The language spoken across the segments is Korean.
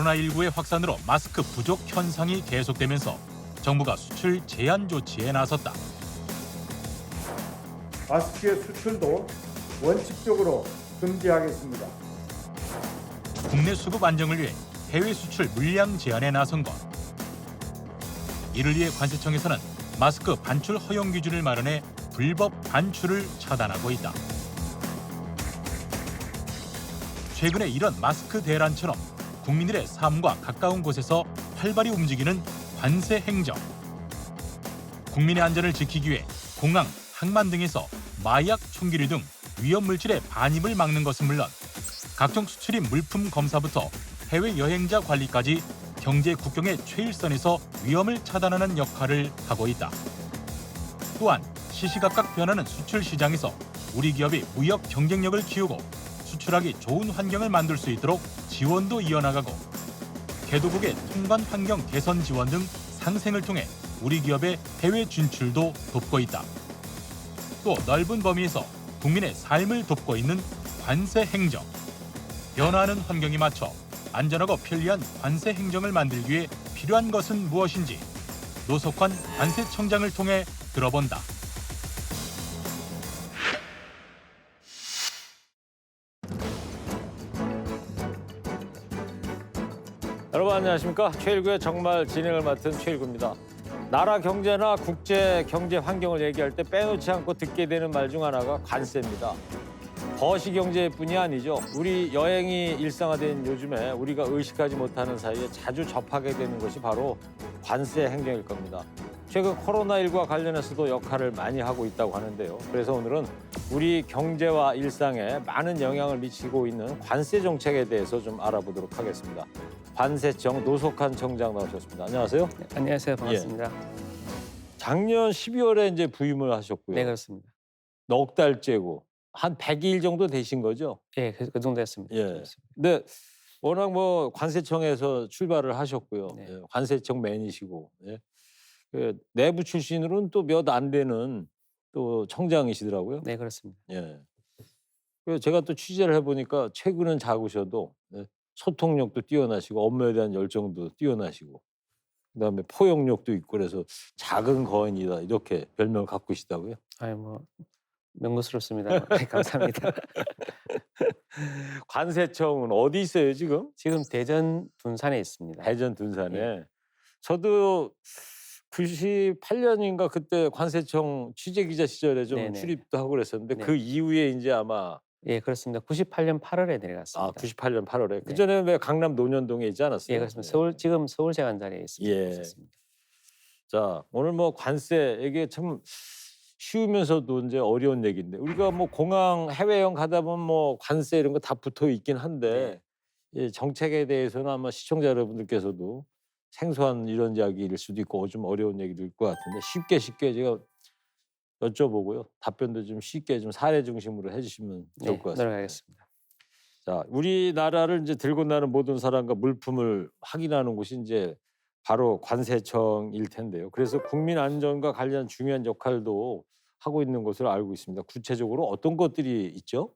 코로나19의 확산으로 마스크 부족 현상이 계속되면서 정부가 수출 제한 조치에 나섰다. 마스크의 수출도 원칙적으로 금지하겠습니다. 국내 수급 안정을 위해 해외 수출 물량 제한에 나선 것. 이를 위해 관세청에서는 마스크 반출 허용 기준을 마련해 불법 반출을 차단하고 있다. 최근에 이런 마스크 대란처럼 국민들의 삶과 가까운 곳에서 활발히 움직이는 관세 행정. 국민의 안전을 지키기 위해 공항, 항만 등에서 마약, 총기류 등 위험 물질의 반입을 막는 것은 물론 각종 수출입 물품 검사부터 해외 여행자 관리까지 경제 국경의 최일선에서 위험을 차단하는 역할을 하고 있다. 또한 시시각각 변하는 수출 시장에서 우리 기업이 무역 경쟁력을 키우고 수출하기 좋은 환경을 만들 수 있도록 지원도 이어나가고 개도국의 통관 환경 개선 지원 등 상생을 통해 우리 기업의 해외 진출도 돕고 있다. 또 넓은 범위에서 국민의 삶을 돕고 있는 관세 행정. 변화하는 환경에 맞춰 안전하고 편리한 관세 행정을 만들기 위해 필요한 것은 무엇인지 노석환 관세청장을 통해 들어본다. 여러분 안녕하십니까? 최일구의 정말 진행을 맡은 최일구입니다. 나라 경제나 국제 경제 환경을 얘기할 때 빼놓지 않고 듣게 되는 말 중 하나가 관세입니다. 거시경제뿐이 아니죠. 우리 여행이 일상화된 요즘에 우리가 의식하지 못하는 사이에 자주 접하게 되는 것이 바로 관세 행정일 겁니다. 최근 코로나19와 관련해서도 역할을 많이 하고 있다고 하는데요. 그래서 오늘은 우리 경제와 일상에 많은 영향을 미치고 있는 관세 정책에 대해서 좀 알아보도록 하겠습니다. 관세청 노석환 청장 나오셨습니다. 안녕하세요. 네, 안녕하세요. 반갑습니다. 작년 12월에 이제 부임을 하셨고요. 네, 그렇습니다. 넉 달째고 한 100일 정도 되신 거죠? 예, 그 정도 됐습니다. 예. 근데 워낙 뭐 관세청에서 출발을 하셨고요. 네. 예, 관세청 맨이시고 예. 그 내부 출신으로는 또 몇 안 되는 또 청장이시더라고요. 네, 그렇습니다. 예. 그래서 제가 또 취재를 해보니까 최근은 작으셔도 예, 소통력도 뛰어나시고 업무에 대한 열정도 뛰어나시고 그다음에 포용력도 있고 그래서 작은 거인이다 이렇게 별명을 갖고 계시다고요. 아유, 뭐 명구스럽습니다. 네, 감사합니다. 관세청은 어디 있어요 지금? 지금 대전 둔산에 있습니다. 대전 둔산에. 예. 저도 98년인가 그때 관세청 취재 기자 시절에 좀 네네. 출입도 하고 그랬었는데 네. 그 이후에 이제 아마 예, 그렇습니다. 98년 8월에 내려갔습니다. 98년 8월에 그 네. 전에 왜 강남 논현동에 있지 않았어요? 예, 그렇습니다. 서울 지금 서울제간자리에 있습니다. 예. 있었습니다. 자 오늘 뭐 관세 이게 참 쉬우면서도 이제 어려운 얘기인데 우리가 뭐 공항 해외여행 가다 보면 뭐 관세 이런 거 다 붙어 있긴 한데 이 정책에 대해서는 아마 시청자 여러분들께서도 생소한 이런 이야기일 수도 있고 좀 어려운 얘기도 있을 것 같은데 쉽게 제가 여쭤보고요. 답변도 좀 쉽게 좀 사례 중심으로 해주시면 좋을 것 같습니다. 노력하겠습니다. 자, 우리나라를 이제 들고 나는 모든 사람과 물품을 확인하는 곳이 이제 바로 관세청일 텐데요. 그래서 국민 안전과 관련 중요한 역할도 하고 있는 것으로 알고 있습니다. 구체적으로 어떤 것들이 있죠?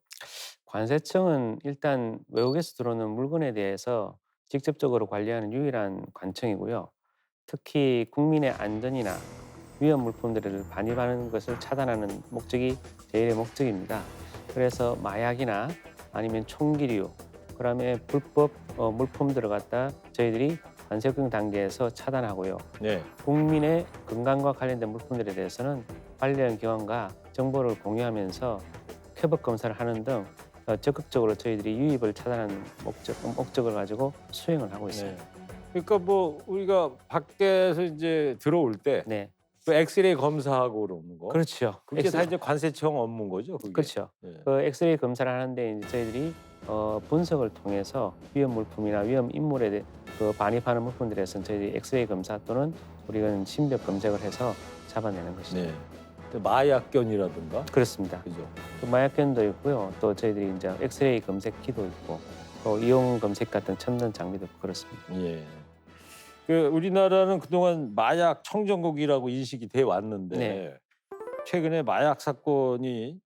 관세청은 일단 외국에서 들어오는 물건에 대해서 직접적으로 관리하는 유일한 관청이고요. 특히 국민의 안전이나 위험 물품들을 반입하는 것을 차단하는 목적이 제일의 목적입니다. 그래서 마약이나 아니면 총기류, 그다음에 불법 물품들을 갖다 저희들이 관세청 단계에서 차단하고요. 네. 국민의 건강과 관련된 물품들에 대해서는 관련 기관과 정보를 공유하면서 회복 검사를 하는 등 적극적으로 저희들이 유입을 차단하는 목적을 가지고 수행을 하고 있습니다. 네. 그러니까 뭐 우리가 밖에서 이제 들어올 때 네, 그 엑스레이 검사하고 그러는 거. 그렇죠. 그게 다 이제 관세청 업무인 거죠, 그게. 그렇죠. 네. 그 엑스레이 검사를 하는데 이제 저희들이 분석을 통해서 위험 물품이나 위험 인물에 그 반입하는 물품들에서는 저희들이 엑스레이 검사 또는 우리가 심벽 검색을 해서 잡아내는 것이죠. 네. 또 마약견이라든가. 그렇습니다. 그죠. 또 마약견도 있고요. 또 저희들이 이제 엑스레이 검색기도 있고, 또 이용 검색 같은 첨단 장비도 있고 그렇습니다. 예. 그 우리나라는 그동안 마약 청정국이라고 인식이 돼 왔는데 네. 최근에 마약 사건이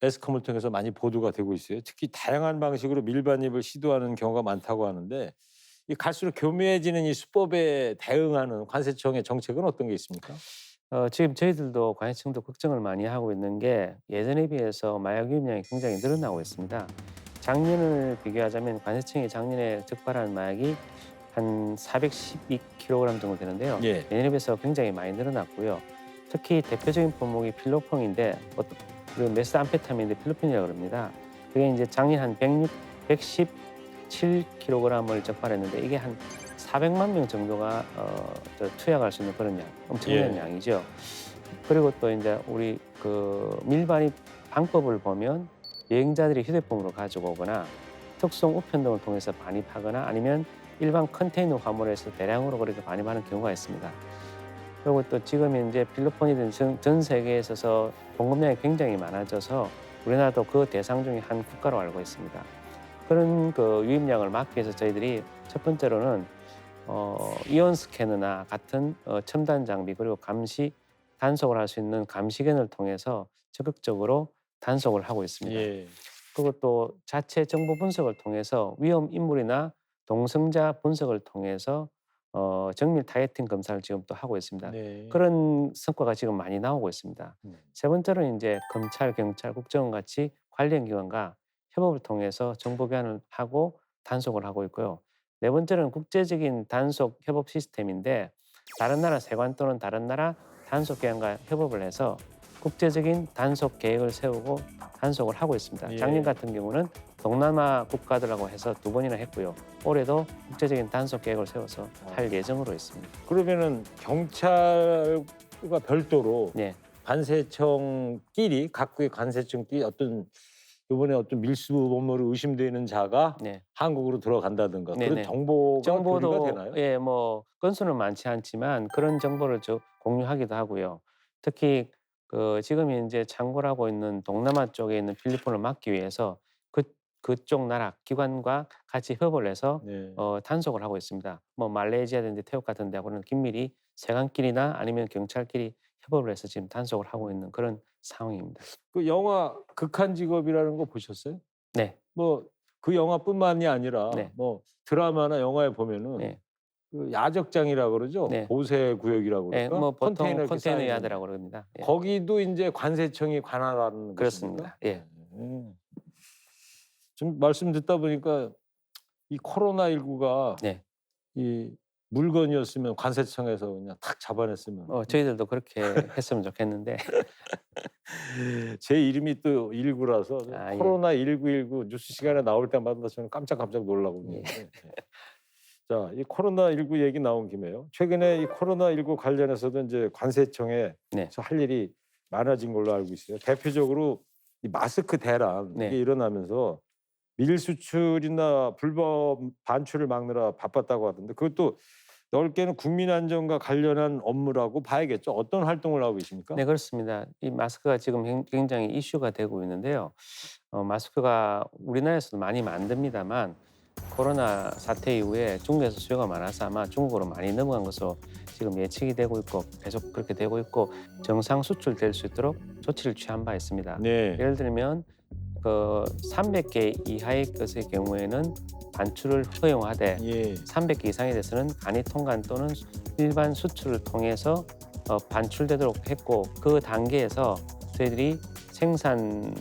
매스컴을 통해서 많이 보도가 되고 있어요. 특히 다양한 방식으로 밀반입을 시도하는 경우가 많다고 하는데 이 갈수록 교묘해지는 이 수법에 대응하는 관세청의 정책은 어떤 게 있습니까? 지금 저희들도 관세청도 걱정을 많이 하고 있는 게 예전에 비해서 마약 유입량이 굉장히 늘어나고 있습니다. 작년을 비교하자면 관세청이 작년에 적발한 마약이 한 412kg 정도 되는데요. 예. 예년에 비해서 굉장히 많이 늘어났고요. 특히 대표적인 품목이 필로폰인데 그 메스암페타민인데 필로폰이라고 그럽니다. 그게 이제 작년 한 117kg을 적발했는데 이게 한 400만 명 정도가 투약할 수 있는 그런 양, 엄청난 예. 양이죠. 그리고 또 이제 우리 그 밀반입 방법을 보면 여행자들이 휴대폰으로 가지고 오거나 특송 우편 등을 통해서 반입하거나 아니면 일반 컨테이너 화물에서 대량으로 그렇게 반입하는 경우가 있습니다. 그리고 또 지금 현재 필로폰이든 전 세계에 있어서 공급량이 굉장히 많아져서 우리나라도 그 대상 중에 한 국가로 알고 있습니다. 그런 그 유입량을 막기 위해서 저희들이 첫 번째로는 이온 스캐너나 같은 첨단 장비 그리고 감시 단속을 할 수 있는 감시견을 통해서 적극적으로 단속을 하고 있습니다. 예. 그리고 또 자체 정보 분석을 통해서 위험 인물이나 동승자 분석을 통해서 정밀 타겟팅 검사를 지금 또 하고 있습니다. 네. 그런 성과가 지금 많이 나오고 있습니다. 세 번째로는 이제 검찰, 경찰, 국정원 같이 관련 기관과 협업을 통해서 정보 교환을 하고 단속을 하고 있고요. 네 번째는 국제적인 단속 협업 시스템인데 다른 나라 세관 또는 다른 나라 단속 기관과 협업을 해서 국제적인 단속 계획을 세우고 단속을 하고 있습니다. 예. 작년 같은 경우는 동남아 국가들하고 해서 2번이나 했고요. 올해도 국제적인 단속 계획을 세워서 할 예정으로 있습니다. 그러면은 경찰과 별도로 네. 관세청끼리 각국의 관세청끼리 이번에 어떤 밀수 범죄로 의심되는 자가 네. 한국으로 들어간다든가 네네. 그런 정보가 교류가 되나요? 예, 뭐 건수는 많지 않지만 그런 정보를 공유하기도 하고요. 특히 지금 현재 창궐하고 있는 동남아 쪽에 있는 필리핀을 막기 위해서 그쪽 나라 기관과 같이 협업을 해서 네. 단속을 하고 있습니다. 뭐 말레이시아든지 태국 같은 데하고는 긴밀히 세관끼리나 아니면 경찰끼리 협업을 해서 지금 단속을 하고 있는 그런 상황입니다. 그 영화 극한 직업이라는 거 보셨어요? 네, 뭐 그 영화뿐만이 아니라 네. 뭐 드라마나 영화에 보면은 네. 그 야적장이라고 그러죠. 네. 보세 구역이라고 네, 그럴까? 뭐 보통 이렇게 컨테이너 쌓이는 야드라고 그럽니다. 예. 거기도 이제 관세청이 관할하는 그렇습니다. 곳입니까? 예. 좀 말씀 듣다 보니까 이 코로나19가 네. 이 물건이었으면 관세청에서 그냥 탁 잡아냈으면 저희들도 그렇게 했으면 좋겠는데 제 이름이 또 19라서 아, 예. 코로나 1919 뉴스 시간에 나올 때마다 저는 깜짝깜짝 놀라고 예. 있는데 자, 이 코로나19 얘기 나온 김에요. 최근에 이 코로나19 관련해서도 이제 관세청에 네. 할 일이 많아진 걸로 알고 있어요. 대표적으로 이 마스크 대란 네. 이게 일어나면서 밀수출이나 불법 반출을 막느라 바빴다고 하던데 그것도 넓게는 국민 안전과 관련한 업무라고 봐야겠죠. 어떤 활동을 하고 계십니까? 네, 그렇습니다. 이 마스크가 지금 굉장히 이슈가 되고 있는데요. 마스크가 우리나라에서도 많이 만듭니다만 코로나 사태 이후에 중국에서 수요가 많아서 아마 중국으로 많이 넘어간 것으로 지금 예측이 되고 있고 계속 그렇게 되고 있고 정상 수출될 수 있도록 조치를 취한 바 있습니다. 네. 예를 들면 300개 이하의 것의 경우에는 반출을 허용하되 예. 300개 이상에 대해서는 간이 통관 또는 일반 수출을 통해서 반출되도록 했고 그 단계에서 저희들이 생산에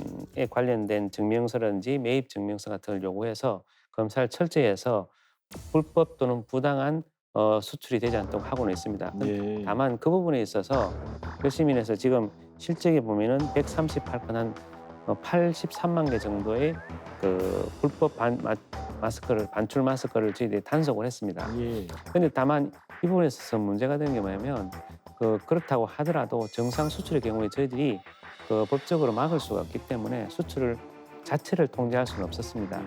관련된 증명서라든지 매입 증명서 같은 걸 요구해서 검사를 철저히 해서 불법 또는 부당한 수출이 되지 않도록 하고는 있습니다. 예. 다만 그 부분에 있어서 열심히 해서 지금 실적에 보면은 138건 한 83만 개 정도의 그 불법 반출 마스크를 저희들이 단속을 했습니다. 예. 그런데 다만 이 부분에 있어서 문제가 되는 게 뭐냐면 그렇다고 하더라도 정상 수출의 경우에 저희들이 법적으로 막을 수가 없기 때문에 수출을 자체를 통제할 수는 없었습니다.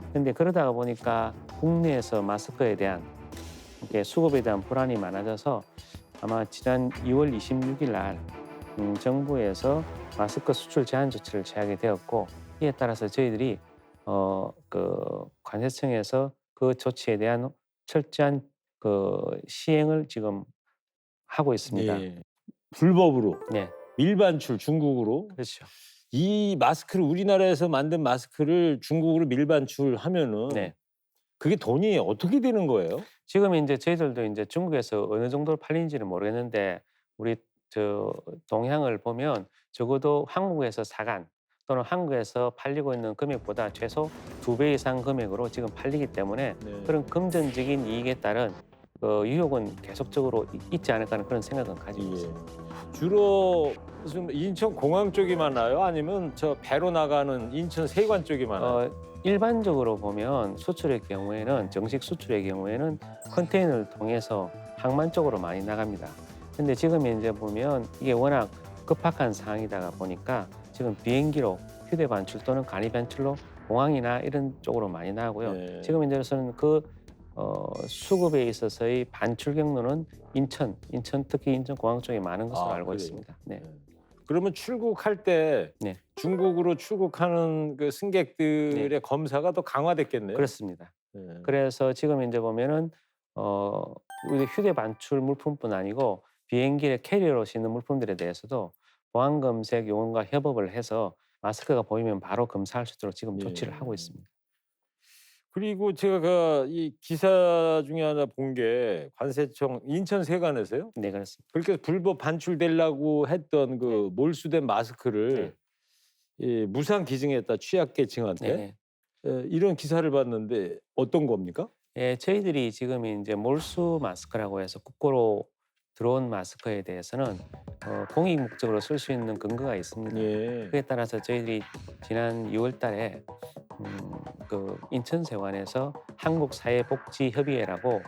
그런데 그러다가 보니까 국내에서 마스크에 대한 수급에 대한 불안이 많아져서 아마 지난 2월 26일 날 정부에서 마스크 수출 제한 조치를 취하게 되었고 이에 따라서 저희들이 관세청에서 그 조치에 대한 철저한 시행을 지금 하고 있습니다. 예. 불법으로 네, 밀반출 중국으로 그렇죠. 이 마스크를 우리나라에서 만든 마스크를 중국으로 밀반출하면은 네, 그게 돈이 어떻게 되는 거예요? 지금 이제 저희들도 이제 중국에서 어느 정도로 팔리는지는 모르겠는데 우리 저 동향을 보면 적어도 한국에서 사간 또는 한국에서 팔리고 있는 금액보다 최소 2배 이상 금액으로 지금 팔리기 때문에 네. 그런 금전적인 이익에 따른 유혹은 계속적으로 있지 않을까 하는 그런 생각은 가지고 예. 있습니다. 주로 무슨 인천 공항 쪽이 많아요? 아니면 저 배로 나가는 인천 세관 쪽이 많아요? 일반적으로 보면 수출의 경우에는 정식 수출의 경우에는 컨테이너를 통해서 항만 쪽으로 많이 나갑니다. 근데 지금 이제 보면 이게 워낙 급박한 상황이다 보니까 지금 비행기로 휴대 반출 또는 간이 반출로 공항이나 이런 쪽으로 많이 나가고요. 네. 지금 이제는 그 수급에 있어서의 반출 경로는 인천 특히 인천 공항 쪽에 많은 것으로 알고 그래요? 있습니다. 네. 그러면 출국할 때 네. 중국으로 출국하는 그 승객들의 검사가 더 강화됐겠네요. 그렇습니다. 네. 그래서 지금 이제 보면은 우리 휴대 반출 물품뿐 아니고 비행기에 캐리어로 싣는 물품들에 대해서도 보안 검색 요원과 협업을 해서 마스크가 보이면 바로 검사할 수 있도록 지금 조치를 하고 있습니다. 그리고 제가 이 기사 중에 하나 본 게 관세청 인천 세관에서요. 네, 그렇습니다. 그렇게 불법 반출되려고 했던 그 몰수된 마스크를 무상 기증했다 취약계층한테 네. 이런 기사를 봤는데 어떤 겁니까? 예, 저희들이 지금 이제 몰수 마스크라고 해서 국고로 들어온 마스크에 대해서는 공익 목적으로 쓸 수 있는 근거가 있습니다. 예. 그에 따라서 저희들이 지난 6월 달에 그 인천세관에서 한국사회복지협의회라고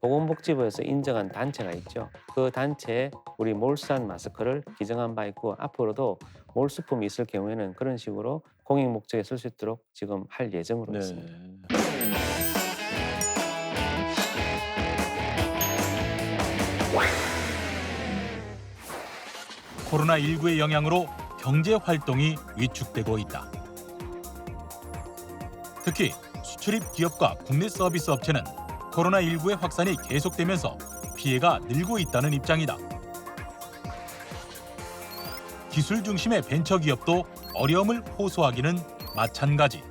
보건복지부에서 인정한 단체가 있죠. 그 단체에 우리 몰수한 마스크를 기증한 바 있고 앞으로도 몰수품이 있을 경우에는 그런 식으로 공익 목적에 쓸 수 있도록 지금 할 예정으로 네. 있습니다. 코로나19의 영향으로 경제 활동이 위축되고 있다. 특히 수출입 기업과 국내 서비스 업체는 코로나19의 확산이 계속되면서 피해가 늘고 있다는 입장이다. 기술 중심의 벤처 기업도 어려움을 호소하기는 마찬가지.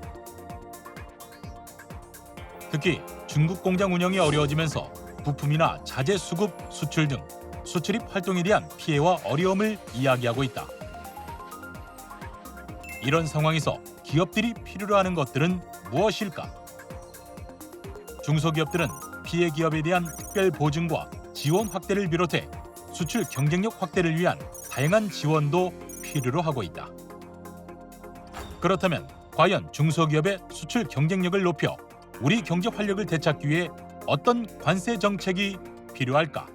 특히 중국 공장 운영이 어려워지면서 부품이나 자재 수급, 수출 등 수출입 활동에 대한 피해와 어려움을 이야기하고 있다. 이런 상황에서 기업들이 필요로 하는 것들은 무엇일까? 중소기업들은 피해 기업에 대한 특별 보증과 지원 확대를 비롯해 수출 경쟁력 확대를 위한 다양한 지원도 필요로 하고 있다. 그렇다면 과연 중소기업의 수출 경쟁력을 높여 우리 경제 활력을 되찾기 위해 어떤 관세 정책이 필요할까?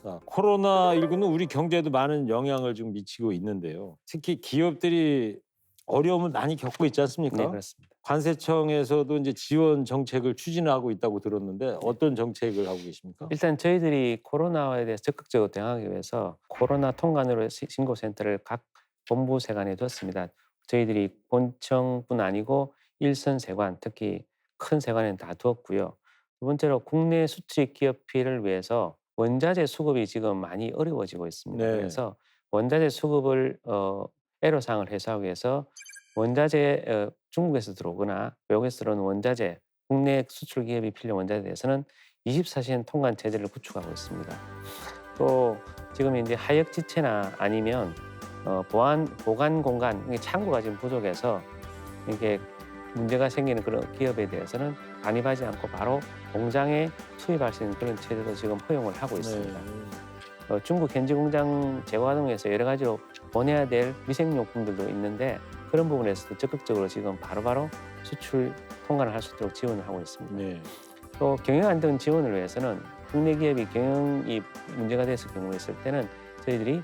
자, 코로나19는 우리 경제에도 많은 영향을 지금 미치고 있는데요. 특히 기업들이 어려움을 많이 겪고 있지 않습니까? 네, 그렇습니다. 관세청에서도 이제 지원 정책을 추진하고 있다고 들었는데 어떤 정책을 하고 계십니까? 일단 저희들이 코로나에 대해서 적극적으로 대응하기 위해서 코로나 통관으로 신고센터를 각 본부 세관에 뒀습니다. 저희들이 본청뿐 아니고 일선 세관, 특히 큰 세관에는 다 두었고요. 두 번째로 국내 수출입 기업 피해를 위해서 원자재 수급이 지금 많이 어려워지고 있습니다. 네. 그래서 원자재 수급을 애로사항을 해소하기 위해서 원자재 중국에서 들어오거나 외국에서 들어오는 원자재 국내 수출 기업이 필요한 원자재에 대해서는 24시간 통관 체제를 구축하고 있습니다. 또 지금 이제 하역 지체나 아니면 보관 공간, 이게 창고가 지금 부족해서 이게 문제가 생기는 그런 기업에 대해서는 반입하지 않고 바로 공장에 투입할 수 있는 그런 체제도 지금 허용을 하고 있습니다. 중국 현지 공장 제거 과정에서 여러 가지로 보내야 될 위생용품들도 있는데 그런 부분에서도 적극적으로 지금 바로바로 수출 통관을 할 수 있도록 지원을 하고 있습니다. 네. 또 경영 안정 지원을 위해서는 국내 기업이 경영이 문제가 됐을 경우에 있을 때는 저희들이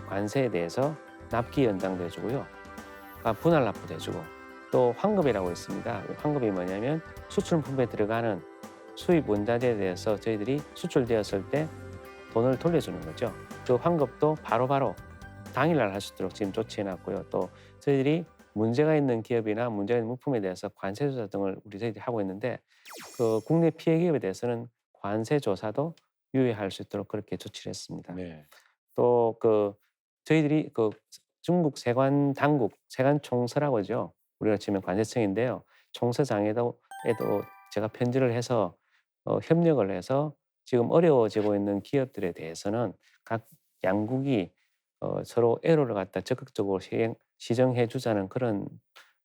관세에 대해서 납기 연장도 해주고요. 분할 납부도 해주고 또 환급이라고 있습니다. 환급이 뭐냐면 수출품에 들어가는 수입 원자재에 대해서 저희들이 수출되었을 때 돈을 돌려주는 거죠. 그 환급도 바로바로 당일날 할 수 있도록 지금 조치해놨고요. 또 저희들이 문제가 있는 기업이나 문제가 있는 물품에 대해서 관세 조사 등을 저희들이 하고 있는데 그 국내 피해 기업에 대해서는 관세 조사도 유예할 수 있도록 그렇게 조치를 했습니다. 네. 또 저희들이 중국 세관 당국, 세관 총서라고 하죠. 우리가 치면 관세청인데요. 총서장에도 제가 편지를 해서 협력을 해서 지금 어려워지고 있는 기업들에 대해서는 각 양국이 서로 애로를 갖다 적극적으로 시정해 주자는 그런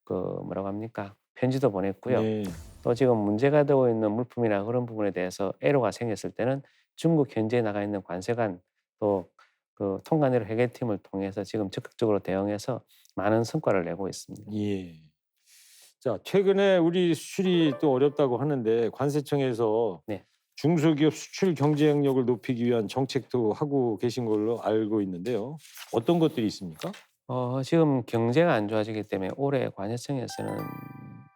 뭐라고 합니까? 편지도 보냈고요. 네. 또 지금 문제가 되고 있는 물품이나 그런 부분에 대해서 애로가 생겼을 때는 중국 현지에 나가 있는 관세관 또 그 통관의료 회계팀을 통해서 지금 적극적으로 대응해서 많은 성과를 내고 있습니다. 예. 자, 최근에 우리 수출이 또 어렵다고 하는데 관세청에서 네. 중소기업 수출 경쟁력을 높이기 위한 정책도 하고 계신 걸로 알고 있는데요. 어떤 것들이 있습니까? 지금 경제가 안 좋아지기 때문에 올해 관세청에서는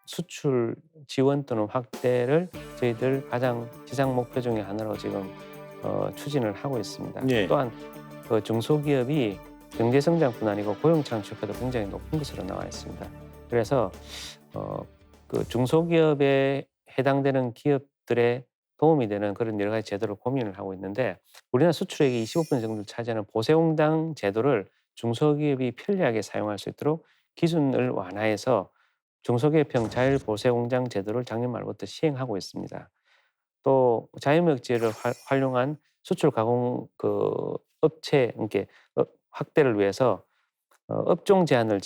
수출 지원 또는 확대를 저희들 가장 지상 목표 중에 하나로 지금 추진을 하고 있습니다. 예. 또한 그 중소기업이 경제 성장뿐 아니고 고용 창출효과도 굉장히 높은 것으로 나와 있습니다. 그래서 그 중소기업에 해당되는 기업들의 도움이 되는 그런 여러 가지 제도를 고민을 하고 있는데 우리나라 수출액의 25% 정도를 차지하는 보세홍당 제도를 중소기업이 편리하게 사용할 수 있도록 기준을 완화해서 중소기업형 자율보세공장 제도를 작년 말부터 시행하고 있습니다. 또 자유무역지를 활용한 수출 가공 업체 이렇게 확대를 위해서 업종 제한을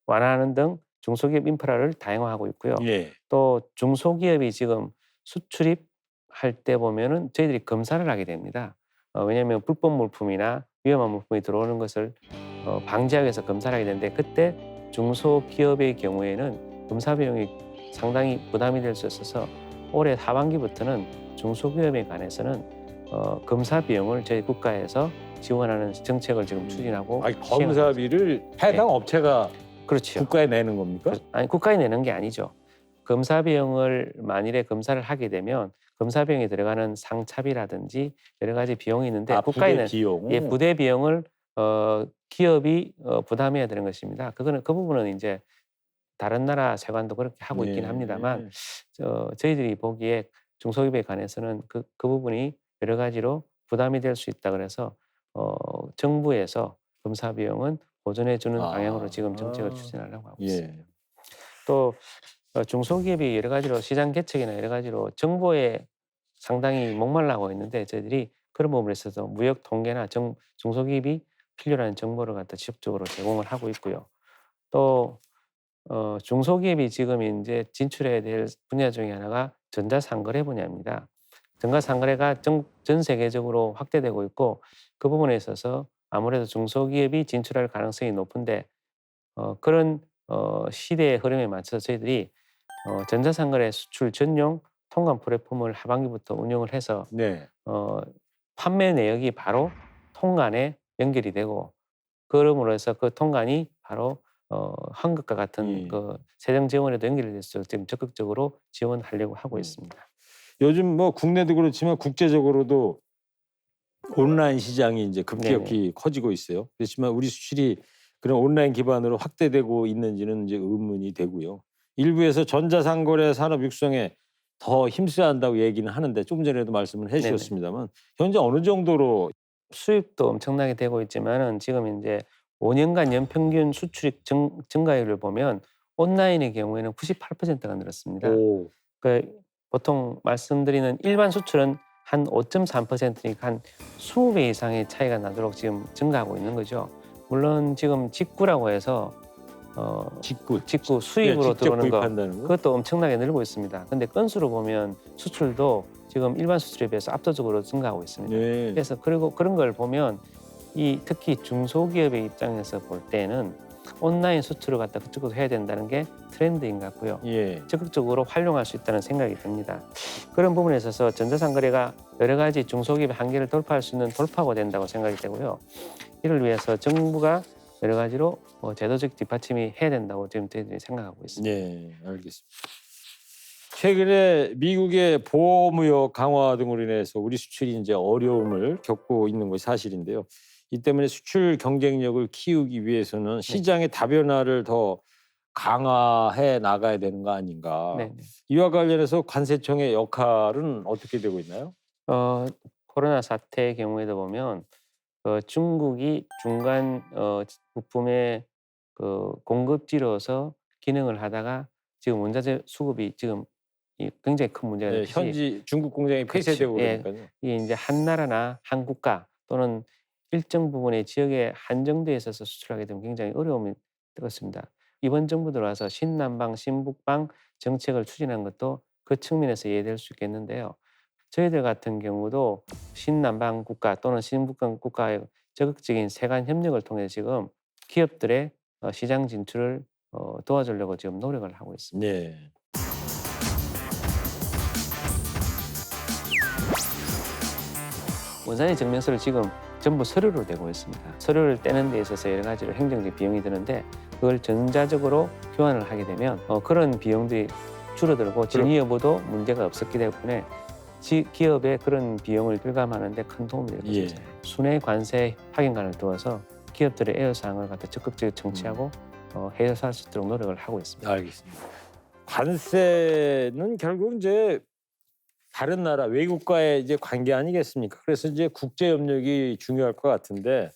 완화하는 등 중소기업 인프라를 다양화하고 있고요. 예. 또 중소기업이 지금 수출입할 때 보면은 저희들이 검사를 하게 됩니다. 왜냐하면 불법 물품이나 위험한 물품이 들어오는 것을 방지하기 위해서 검사를 하게 되는데 그때 중소기업의 경우에는 검사 비용이 상당히 부담이 될 수 있어서 올해 하반기부터는 중소기업에 관해서는 검사 비용을 저희 국가에서 지원하는 정책을 지금 추진하고 아니, 시행하고 검사비를 해당 업체가 그렇죠. 국가에 내는 겁니까? 아니 국가에 내는 게 아니죠. 검사 비용을 만일에 검사를 하게 되면 검사 비용에 들어가는 상차비라든지 여러 가지 비용이 있는데 국가에 부대 는 비용. 부대 비용을 기업이 부담해야 되는 것입니다. 그 부분은 이제 다른 나라 세관도 그렇게 하고 있긴 예. 합니다만 저희들이 보기에 중소기업에 관해서는 그 부분이 여러 가지로 부담이 될 수 있다 그래서 정부에서 검사 비용은 보전해 주는 방향으로 지금 정책을 추진하려고 하고 있습니다. 예. 또 중소기업이 여러 가지로 시장 개척이나 여러 가지로 정보에 상당히 목말라하고 있는데 저희들이 그런 부분에 있어서 무역 통계나 중소기업이 필요로 하는 정보를 갖다 지속적으로 제공을 하고 있고요. 또 중소기업이 지금 이제 진출해야 될 분야 중에 하나가 전자상거래 분야입니다. 전자상거래가 전 세계적으로 확대되고 있고 그 부분에 있어서 아무래도 중소기업이 진출할 가능성이 높은데 그런 시대의 흐름에 맞춰서 저희들이 전자상거래 수출 전용 통관 플랫폼을 하반기부터 운영을 해서 네. 판매 내역이 바로 통관에 연결이 되고 그러므로 해서 그 통관이 바로 한국과 같은 그 세정 지원에도 연결이 돼서 지금 적극적으로 지원하려고 하고 있습니다. 요즘 뭐 국내도 그렇지만 국제적으로도 온라인 시장이 이제 급격히 커지고 있어요. 그렇지만 우리 수출이 그런 온라인 기반으로 확대되고 있는지는 이제 의문이 되고요. 일부에서 전자상거래 산업 육성에 더 힘써야 한다고 얘기는 하는데 조금 전에도 말씀을 해주셨습니다만 현재 어느 정도로 수입도 엄청나게 되고 있지만은 지금 이제 5년간 연평균 수출입 증가율을 보면 온라인의 경우에는 98%가 늘었습니다. 그러니까 보통 말씀드리는 일반 수출은 한 5.3%니까 한 20배 이상의 차이가 나도록 지금 증가하고 있는 거죠. 물론 지금 직구라고 해서 직구 수입으로 들어오는 거 그것도 엄청나게 늘고 있습니다. 근데 건수로 보면 수출도 지금 일반 수출에 비해서 압도적으로 증가하고 있습니다. 네. 그래서 그리고 그런 걸 보면 특히 중소기업의 입장에서 볼 때는 온라인 수출을 갖다 그쪽으로 해야 된다는 게 트렌드인 것 같고요. 적극적으로 활용할 수 있다는 생각이 듭니다. 그런 부분에 있어서 전자상거래가 여러 가지 중소기업의 한계를 돌파할 수 있는 돌파구가 된다고 생각이 되고요. 이를 위해서 정부가 여러 가지로 제도적 뒷받침이 해야 된다고 지금 저희들이 생각하고 있습니다. 네, 알겠습니다. 최근에 미국의 보호무역 강화 등으로 인해서 우리 수출이 이제 어려움을 겪고 있는 것이 사실인데요. 이 때문에 수출 경쟁력을 키우기 위해서는 시장의 다변화를 더 강화해 나가야 되는 거 아닌가. 이와 관련해서 관세청의 역할은 어떻게 되고 있나요? 코로나 사태의 경우에도 보면 중국이 중간 부품의 공급지로서 기능을 하다가 지금 원자재 수급이 지금 굉장히 큰 문제가 네, 되듯이 현지 중국 공장이 폐쇄되고 그렇죠. 예. 그러니까요. 이게 이제 한 나라나 한 국가 또는 일정 부분의 지역에 한정돼 있어서 수출하게 되면 굉장히 어려움이 뜨겁습니다. 이번 정부 들어와서 신남방, 신북방 정책을 추진한 것도 그 측면에서 이해될 수 있겠는데요. 저희들 같은 경우도 신남방 국가 또는 신북방 국가의 적극적인 세관 협력을 통해 지금 기업들의 시장 진출을 도와주려고 지금 노력을 하고 있습니다. 네. 원산지 증명서를 지금 전부 서류로 내고 있습니다. 서류를 떼는 데 있어서 여러 가지로 행정적 비용이 드는데 그걸 전자적으로 교환을 하게 되면 그런 비용들이 줄어들고 진위 여부도 문제가 없었기 때문에 기업의 그런 비용을 절감하는 데 큰 도움이 될 예. 것입니다. 순회 관세 확인관을 두어서 기업들의 애로사항을 갖다 적극적으로 청취하고 해소할 수 있도록 노력을 하고 있습니다. 알겠습니다. 관세는 결국 이제 다른 나라 외국과의 이제 관계 아니겠습니까? 그래서 이제 국제 협력이 중요할 것 같은데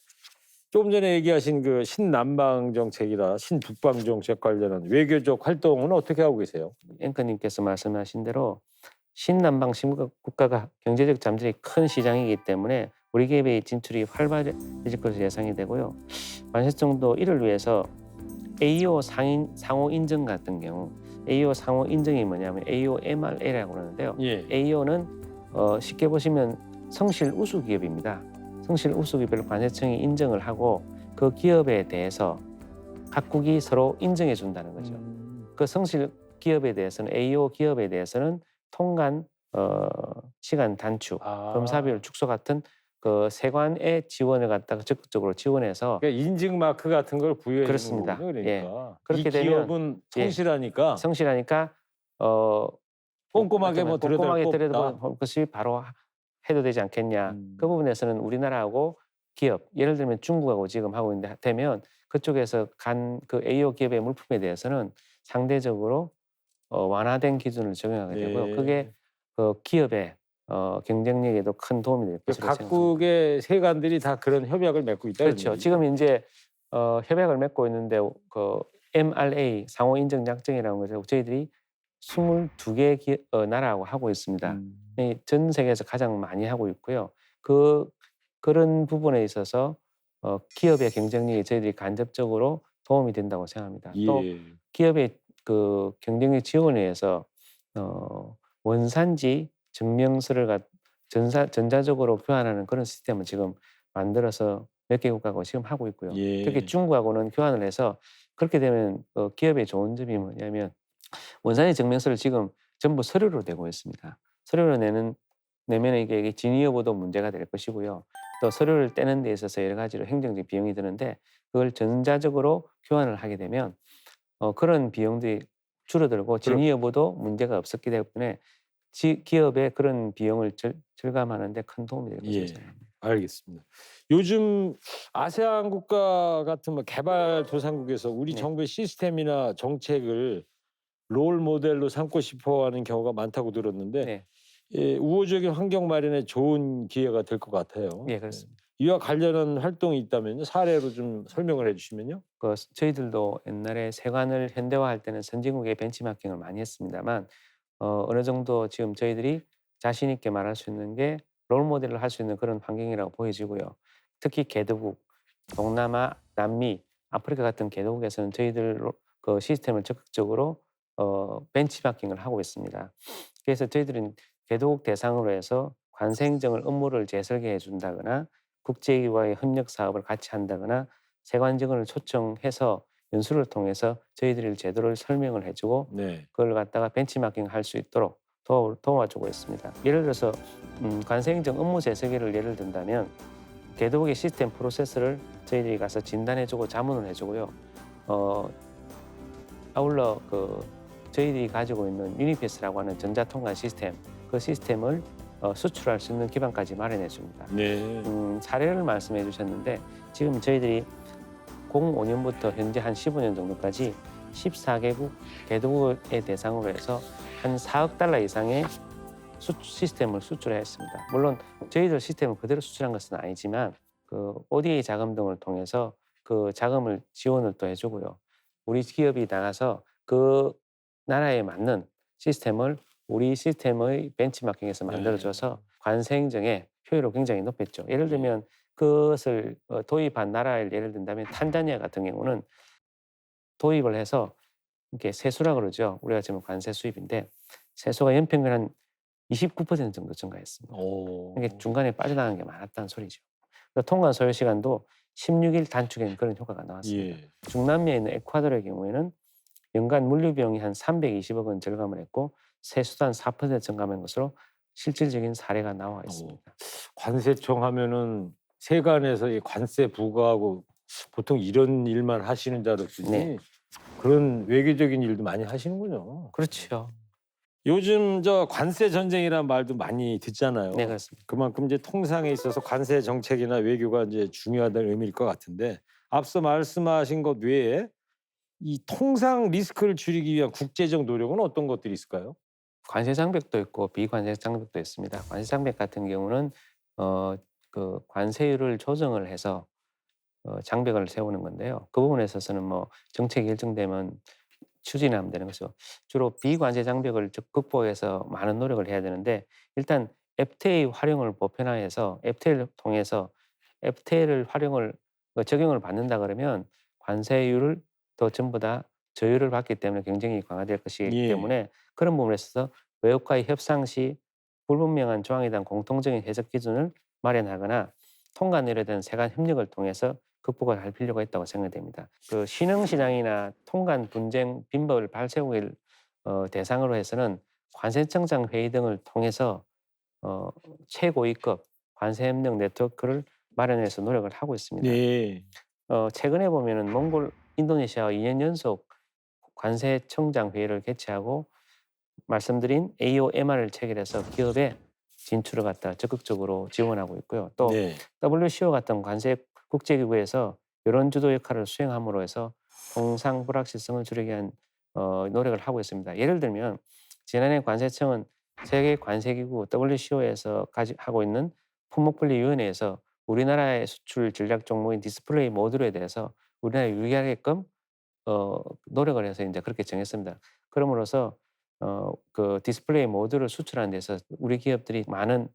조금 전에 얘기하신 그 신남방 정책이나 신북방 정책 관련한 외교적 활동은 어떻게 하고 계세요? 앵커님께서 말씀하신 대로 신남방 신북 국가가 경제적 잠재력이 큰 시장이기 때문에 우리 기업의 진출이 활발해질 것으로 예상이 되고요. 관세청도 이를 위해서 AO 상호 인증 같은 경우 AO 상호 인증이 뭐냐면 AOMRA라고 그러는데요. 예. AO는 쉽게 보시면 성실 우수 기업입니다. 성실 우수 기업을 관세청이 인정을 하고 그 기업에 대해서 각국이 서로 인정해 준다는 거죠. 그 성실 기업에 대해서는 AO 기업에 대해서는 통관 시간 단축, 검사 비율 축소 같은 그 세관의 지원을 갖다가 적극적으로 지원해서 그러니까 인증 마크 같은 걸 부여해 그렇습니다. 주는 거군요. 그러니까 그렇게 이 되면 기업은 성실하니까 성실하니까 꼼꼼하게 뭐 꼼꼼하게 들여다볼 거 없다. 들여다볼 것이 바로 해도 되지 않겠냐. 그 부분에서는 우리나라하고 기업, 예를 들면 중국하고 지금 하고 있는데 되면 그쪽에서 간 그 AO 기업의 물품에 대해서는 상대적으로 완화된 기준을 적용하게 되고요. 네. 그게 그 기업의 경쟁력에도 큰 도움이 될 것으로 생각합니다. 각국의 세관들이 다 그런 협약을 맺고 있다. 그렇죠. 지금 이제 협약을 맺고 있는데 그 MRA 상호 인증 약정이라는 거죠. 저희들이 22개 나라하고 하고 있습니다. 전 세계에서 가장 많이 하고 있고요. 그런 부분에 있어서 기업의 경쟁력이 저희들이 간접적으로 도움이 된다고 생각합니다. 또 예. 기업의 그 경쟁력 지원을 위해서 원산지 증명서를 전자적으로 교환하는 그런 시스템을 지금 만들어서 몇 개 국가하고 지금 하고 있고요. 예. 특히 중국하고는 교환을 해서 그렇게 되면 기업의 좋은 점이 뭐냐면 원산지 증명서를 지금 전부 서류로 내고 있습니다. 서류로 내면 이게 진위 여부도 문제가 될 것이고요. 또 서류를 떼는 데 있어서 여러 가지로 행정적 비용이 드는데 그걸 전자적으로 교환을 하게 되면 그런 비용들이 줄어들고 진위 여부도 문제가 없었기 때문에 기업의 그런 비용을 절감하는 데 큰 도움이 될 것으로 예. 생각합니다. 알겠습니다. 요즘 아세안 국가 같은 뭐 개발도상국에서 우리 네. 정부의 시스템이나 정책을 롤 모델로 삼고 싶어하는 경우가 많다고 들었는데 네. 예, 우호적인 환경 마련에 좋은 기회가 될 것 같아요. 예, 그렇습니다. 이와 관련한 활동이 있다면요, 사례로 좀 설명을 해주시면요. 저희들도 옛날에 세관을 현대화할 때는 선진국의 벤치마킹을 많이 했습니다만 어느 정도 지금 저희들이 자신 있게 말할 수 있는 게 롤 모델을 할 수 있는 그런 환경이라고 보여지고요. 특히 개도국, 동남아, 남미, 아프리카 같은 개도국에서는 저희들 그 시스템을 적극적으로 벤치마킹을 하고 있습니다. 그래서 저희들은 개도국 대상으로 해서 관세 행정을 업무를 재설계해 준다거나 국제기구와의 협력 사업을 같이 한다거나 세관 직원을 초청해서 연수를 통해서 저희들이 제도를 설명을 해주고 네. 그걸 갖다가 벤치마킹 할 수 있도록 도와주고 있습니다. 예를 들어서 관세 행정 업무 재설계를 예를 든다면 개도국의 시스템 프로세스를 저희들이 가서 진단해주고 자문을 해주고요. 아울러 저희들이 가지고 있는 유니피스라고 하는 전자통관 시스템, 그 시스템을 수출할 수 있는 기반까지 마련해 줍니다. 네. 사례를 말씀해 주셨는데 지금 저희들이 05년부터 현재 한 15년 정도까지 14개국 개도국에 대상으로 해서 한 4억 달러 이상의 시스템을 수출했습니다. 물론 저희들 시스템을 그대로 수출한 것은 아니지만 그 ODA 자금 등을 통해서 그 자금을 지원을 또 해주고요. 우리 기업이 나가서 그 나라에 맞는 시스템을 우리 시스템의 벤치마킹에서 만들어줘서 관세 행정의 효율을 굉장히 높였죠. 예를 들면 그것을 도입한 나라를 예를 든다면 탄자니아 같은 경우는 도입을 해서 이렇게 세수라 그러죠. 우리가 지금 관세 수입인데 세수가 연평균 한 29% 정도 증가했습니다. 오. 이게 중간에 빠져나간 게 많았다는 소리죠. 그래서 통관 소요 시간도 16일 단축된 그런 효과가 나왔습니다. 예. 중남미에 있는 에콰도르의 경우에는 연간 물류 비용이 한 320억 원 절감을 했고 세수도 한 4% 증감한 것으로 실질적인 사례가 나와 있습니다. 관세청 하면은 세관에서 이 관세 부과하고 보통 이런 일만 하시는 줄 알았더니 네. 그런 외교적인 일도 많이 하시는군요. 그렇죠. 요즘 저 관세 전쟁이라는 말도 많이 듣잖아요. 네, 그렇습니다. 그만큼 이제 통상에 있어서 관세 정책이나 외교가 이제 중요하다는 의미일 것 같은데 앞서 말씀하신 것 외에 이 통상 리스크를 줄이기 위한 국제적 노력은 어떤 것들이 있을까요? 관세 장벽도 있고 비관세 장벽도 있습니다. 관세 장벽 같은 경우는 그 관세율을 조정을 해서 장벽을 세우는 건데요. 그 부분에 있어서는 뭐 정책이 결정되면 추진하면 되는 거죠. 주로 비관세 장벽을 극복해서 많은 노력을 해야 되는데 일단 FTA 활용을 보편화해서 FTA를 통해서 FTA를 활용을 적용을 받는다 그러면 관세율을 또 전부 다 저율을 받기 때문에 경쟁이 강화될 것이기 예. 때문에 그런 부분에 있어서 외국과의 협상 시 불분명한 조항에 대한 공통적인 해석 기준을 마련하거나 통관율에 대한 세관 협력을 통해서 극복을 할 필요가 있다고 생각됩니다. 그 신흥시장이나 통관 분쟁 빈법을 발생을 대상으로 해서는 관세청장 회의 등을 통해서 최고위급 관세협력 네트워크를 마련해서 노력을 하고 있습니다. 네. 최근에 보면은 몽골, 인도네시아와 2년 연속 관세청장 회의를 개최하고 말씀드린 AOMR을 체결해서 기업의 진출을 갖다 적극적으로 지원하고 있고요. 또 네. WCO 같은 관세 국제기구에서 여론 주도 역할을 수행함으로 해서 통상 불확실성을 줄이기 위한 노력을 하고 있습니다. 예를 들면 지난해 관세청은 세계 관세기구 WCO에서 하고 있는 품목분리위원회에서 우리나라의 수출 전략 종목인 디스플레이 모듈에 대해서 우리나라에 유리하게끔 노력을 해서 이제 그렇게 정했습니다. 그럼으로써 그 디스플레이 모듈을 수출하는 데서 우리 기업들이 많은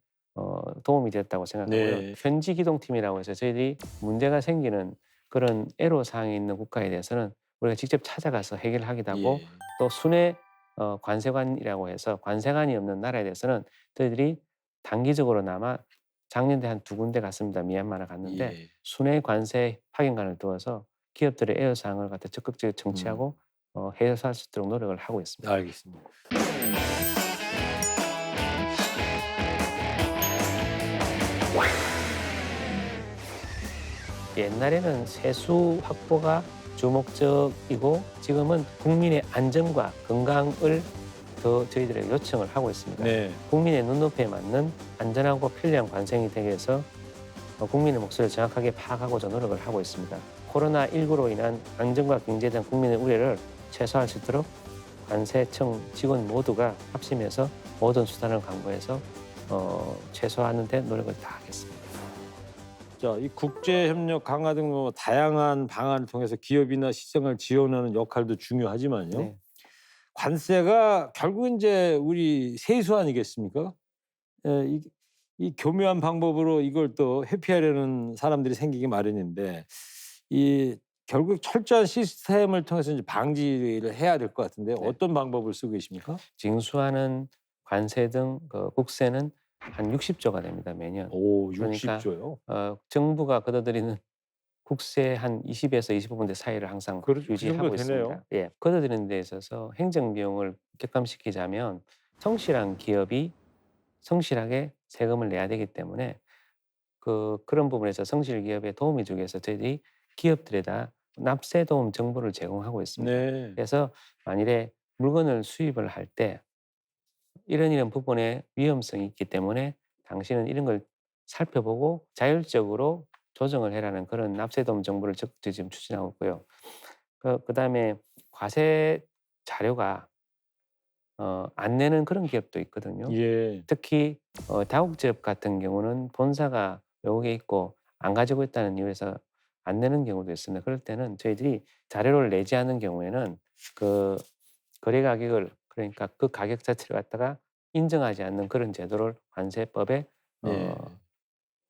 도움이 되었다고 생각하고요. 네. 현지 기동팀이라고 해서 저희들이 문제가 생기는 그런 애로 사항이 있는 국가에 대해서는 우리가 직접 찾아가서 해결하기도 하고 예. 또 순회 관세관이라고 해서 관세관이 없는 나라에 대해서는 저희들이 단기적으로나마 작년에 한 2군데 갔습니다. 미얀마를 갔는데 예. 순회 관세 파견관을 두어서 기업들의 애로사항을 갖다 적극적으로 청취하고 해소할 수 있도록 노력을 하고 있습니다. 알겠습니다. 옛날에는 세수 확보가 주목적이고 지금은 국민의 안전과 건강을 더 저희들에게 요청을 하고 있습니다. 네. 국민의 눈높이에 맞는 안전하고 편리한 관세이 되기 위해서 국민의 목소리를 정확하게 파악하고자 노력을 하고 있습니다. 코로나19로 인한 안전과 경제에 대한 국민의 우려를 최소화할 수 있도록 관세청 직원 모두가 합심해서 모든 수단을 강구해서 최소화하는 데 노력을 다하겠습니다. 자, 이 국제 협력 강화 등 뭐 다양한 방안을 통해서 기업이나 시장을 지원하는 역할도 중요하지만요. 네. 관세가 결국 이제 우리 세수 아니겠습니까? 이 교묘한 방법으로 이걸 또 회피하려는 사람들이 생기기 마련인데 이 결국 철저한 시스템을 통해서 이제 방지를 해야 될 것 같은데 네. 어떤 방법을 쓰고 계십니까? 징수하는 관세 등 그 국세는 한 60조가 됩니다, 매년. 오, 그러니까 60조요? 정부가 걷어들이는 국세 한 20에서 25% 사이를 항상 그 유지하고 정도 있습니다. 되네요. 예, 걷어들이는 데 있어서 행정 비용을 격감시키자면 성실한 기업이 성실하게 세금을 내야 되기 때문에 그런 부분에서 성실 기업에 도움이 주기 위해서 저희들이 기업들에다 납세 도움 정보를 제공하고 있습니다. 네. 그래서 만일에 물건을 수입을 할 때 이런 부분에 위험성이 있기 때문에 당신은 이런 걸 살펴보고 자율적으로 조정을 해라는 그런 납세도움 정보를 적극적으로 지금 추진하고 있고요. 그다음에 과세 자료가 안 내는 그런 기업도 있거든요. 예. 특히 다국지업 같은 경우는 본사가 외국에 있고 안 가지고 있다는 이유에서 안 내는 경우도 있습니다. 그럴 때는 저희들이 자료를 내지 않은 경우에는 그 거래 가격을 그러니까 그 가격 자체를 갖다가 인정하지 않는 그런 제도를 관세법에 예.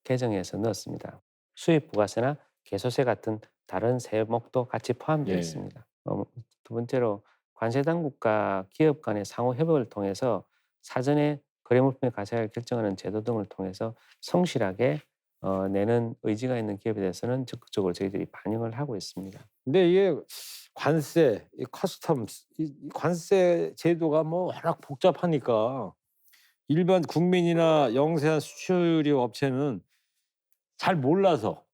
개정해서 넣었습니다. 수입 부가세나 개소세 같은 다른 세목도 같이 포함되어 예. 있습니다. 두 번째로 관세 당국과 기업 간의 상호 협업을 통해서 사전에 거래 물품의 가격을 결정하는 제도 등을 통해서 성실하게 내는 의지가 있는 기업에 대해서는 적극적으로 저희들이 반영을 하고 있습니다. 근데 이게 관세, 이 커스텀스, 이 관세 제도가 뭐 워낙 복잡하니까 일반 국민이나 영세한 수출입 업체는 잘 몰라서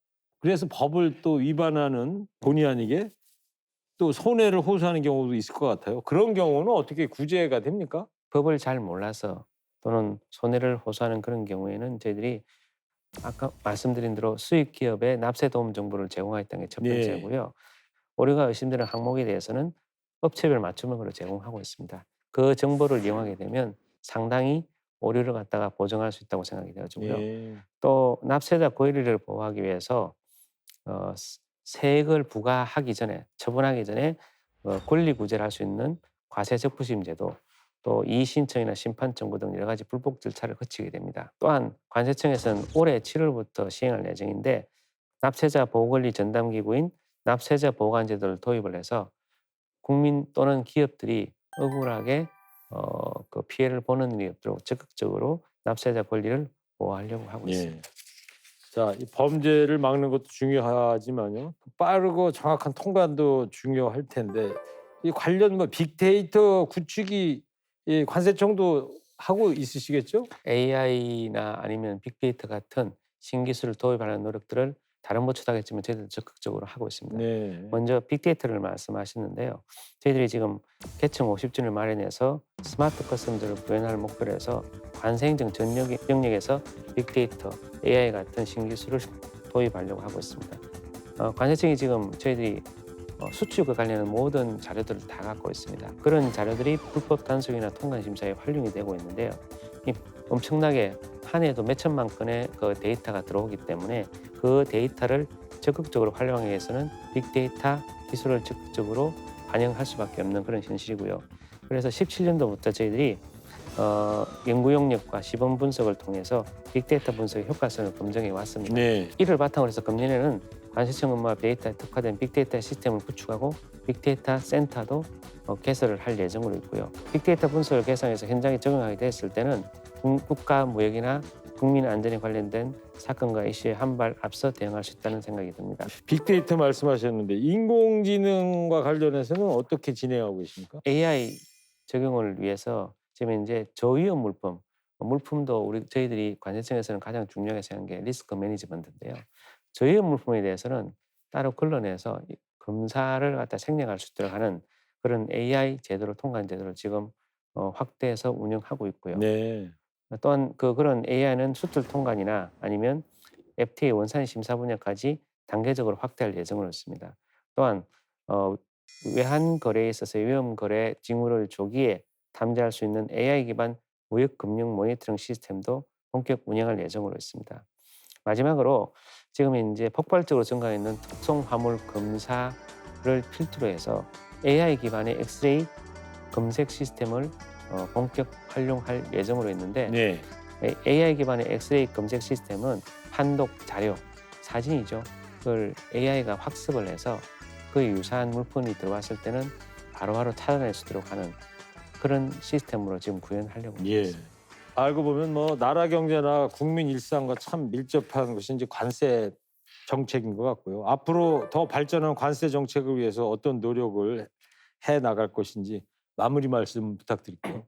그래서 법을 또 위반하는 본의 아니게 또 손해를 호소하는 경우도 있을 것 같아요. 그런 경우는 어떻게 구제가 됩니까? 법을 잘 몰라서 또는 손해를 호소하는 그런 경우에는 저희들이 아까 말씀드린 대로 수입 기업에 납세 도움 정보를 제공하겠다는 게 첫 네. 번째고요. 오류가 의심되는 항목에 대해서는 업체별 맞춤형으로 제공하고 있습니다. 그 정보를 이용하게 되면 상당히 오류를 갖다가 보정할 수 있다고 생각이 되어지고요. 예. 또 납세자 권리를 보호하기 위해서 세액을 부과하기 전에 처분하기 전에 권리 구제를 할 수 있는 과세 적부심 제도 또 이의 신청이나 심판 청구 등 여러 가지 불복 절차를 거치게 됩니다. 또한 관세청에서는 올해 7월부터 시행할 예정인데 납세자 보호권리 전담기구인 납세자 보호관 제도를 도입을 해서 국민 또는 기업들이 억울하게 그 피해를 보는 일이 없도록 적극적으로 납세자 권리를 보호하려고 하고 있습니다. 예. 자, 이 범죄를 막는 것도 중요하지만요. 빠르고 정확한 통관도 중요할 텐데 이 관련 뭐 빅데이터 구축이 이 관세청도 하고 있으시겠죠? AI나 아니면 빅데이터 같은 신기술을 도입하는 노력들을 다른 부처도 하겠지만 저희들도 적극적으로 하고 있습니다. 네. 먼저 빅데이터를 말씀하셨는데요. 저희들이 지금 개청 50주년을 마련해서 스마트 커스텀들을 구현할 목표로 해서 관세행정 전 영역에서 빅데이터, AI 같은 신기술을 도입하려고 하고 있습니다. 관세청이 지금 저희들이 수출과 관련한 모든 자료들을 다 갖고 있습니다. 그런 자료들이 불법 단속이나 통관 심사에 활용이 되고 있는데요. 이 엄청나게 한 해도 몇 천만 건의 그 데이터가 들어오기 때문에 그 데이터를 적극적으로 활용하기 위해서는 빅데이터 기술을 적극적으로 반영할 수밖에 없는 그런 현실이고요. 그래서 17년도부터 저희들이 연구 용역과 시범 분석을 통해서 빅데이터 분석의 효과성을 검증해 왔습니다. 네. 이를 바탕으로 해서 금년에는 관세청 업무와 데이터에 특화된 빅데이터 시스템을 구축하고 빅데이터 센터도 개설을 할 예정으로 있고요. 빅데이터 분석을 개선해서 현장에 적용하게 됐을 때는 국가 무역이나 국민 안전에 관련된 사건과 이슈에 한 발 앞서 대응할 수 있다는 생각이 듭니다. 빅데이터 말씀하셨는데 인공지능과 관련해서는 어떻게 진행하고 계십니까? AI 적용을 위해서 지금 이제 저위험 물품도 저희들이 관세청에서는 가장 중요하게 생각한 게 리스크 매니지먼트인데요. 저위험 물품에 대해서는 따로 걸러내서 검사를 갖다 생략할 수 있도록 하는 그런 AI 제도를 통과한 제도를 지금 확대해서 운영하고 있고요. 네. 또한 그런 AI는 수출 통관이나 아니면 FTA 원산 심사 분야까지 단계적으로 확대할 예정으로 있습니다. 또한 외환 거래에 있어서 위험 거래 징후를 조기에 탐지할 수 있는 AI 기반 무역 금융 모니터링 시스템도 본격 운영할 예정으로 있습니다. 마지막으로 지금 이제 폭발적으로 증가하는 특성 화물 검사를 필두로 해서 AI 기반의 엑스레이 검색 시스템을 본격 활용할 예정으로 있는데 네. AI 기반의 엑스레이 검색 시스템은 판독 자료, 사진이죠. 그걸 AI가 학습을 해서 그 유사한 물품이 들어왔을 때는 바로바로 찾아낼 수 있도록 하는 그런 시스템으로 지금 구현하려고 하고 예. 있습니다. 알고 보면 뭐 나라 경제나 국민 일상과 참 밀접한 것이 이제 관세 정책인 것 같고요. 앞으로 더 발전한 관세 정책을 위해서 어떤 노력을 해 나갈 것인지 마무리 말씀 부탁드릴게요.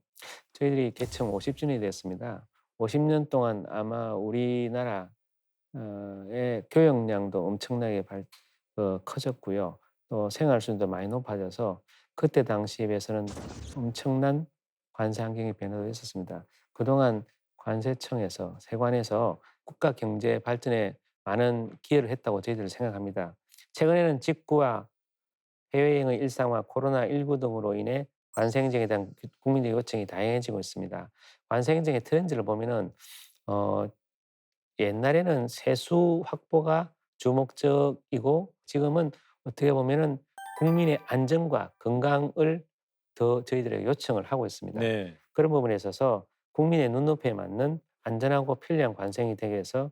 저희들이 개청 50주년이 됐습니다. 50년 동안 아마 우리나라의 교역량도 엄청나게 커졌고요. 또 생활 수준도 많이 높아져서 그때 당시에 비해서는 엄청난 관세 환경의 변화도 있었습니다. 그동안 관세청에서 세관에서 국가 경제 발전에 많은 기여를 했다고 저희들은 생각합니다. 최근에는 직구와 해외여행의 일상화, 코로나19 등으로 인해 관세 행정에 대한 국민의 요청이 다양해지고 있습니다. 관세 행정의 트렌드를 보면은 옛날에는 세수 확보가 주목적이고 지금은 어떻게 보면은 국민의 안전과 건강을 더 저희들에게 요청을 하고 있습니다. 네. 그런 부분에 있어서 국민의 눈높이에 맞는 안전하고 편리한 관세청이 되기 위해서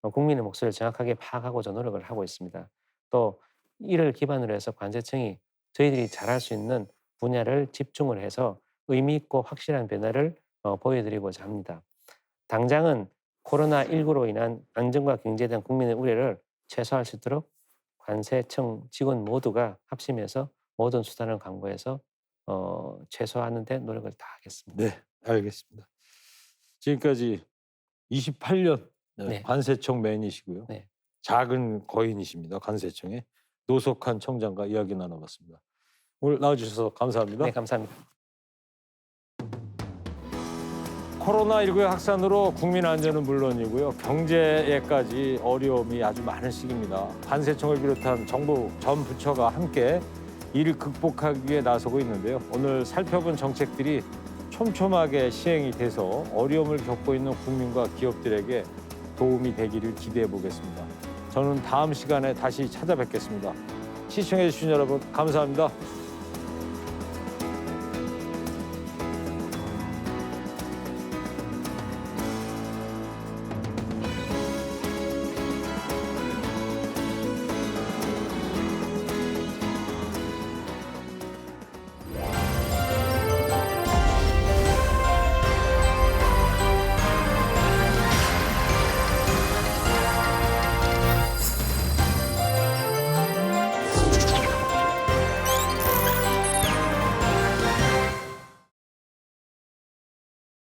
국민의 목소리를 정확하게 파악하고자 노력을 하고 있습니다. 또 이를 기반으로 해서 관세청이 저희들이 잘할 수 있는 분야를 집중을 해서 의미 있고 확실한 변화를 보여드리고자 합니다. 당장은 코로나19로 인한 안전과 경제에 대한 국민의 우려를 최소화할 수 있도록 관세청 직원 모두가 합심해서 모든 수단을 강구해서 최소화하는 데 노력을 다하겠습니다. 네, 알겠습니다. 지금까지 28년 네. 관세청 맨이시고요. 네. 작은 거인이십니다. 관세청에 노석한 청장과 이야기 나눠봤습니다. 오늘 나와주셔서 감사합니다. 네, 감사합니다. 코로나19의 확산으로 국민 안전은 물론이고요. 경제에까지 어려움이 아주 많은 시기입니다. 관세청을 비롯한 정부 전 부처가 함께 이를 극복하기 위해 나서고 있는데요. 오늘 살펴본 정책들이 촘촘하게 시행이 돼서 어려움을 겪고 있는 국민과 기업들에게 도움이 되기를 기대해 보겠습니다. 저는 다음 시간에 다시 찾아뵙겠습니다. 시청해 주신 여러분 감사합니다.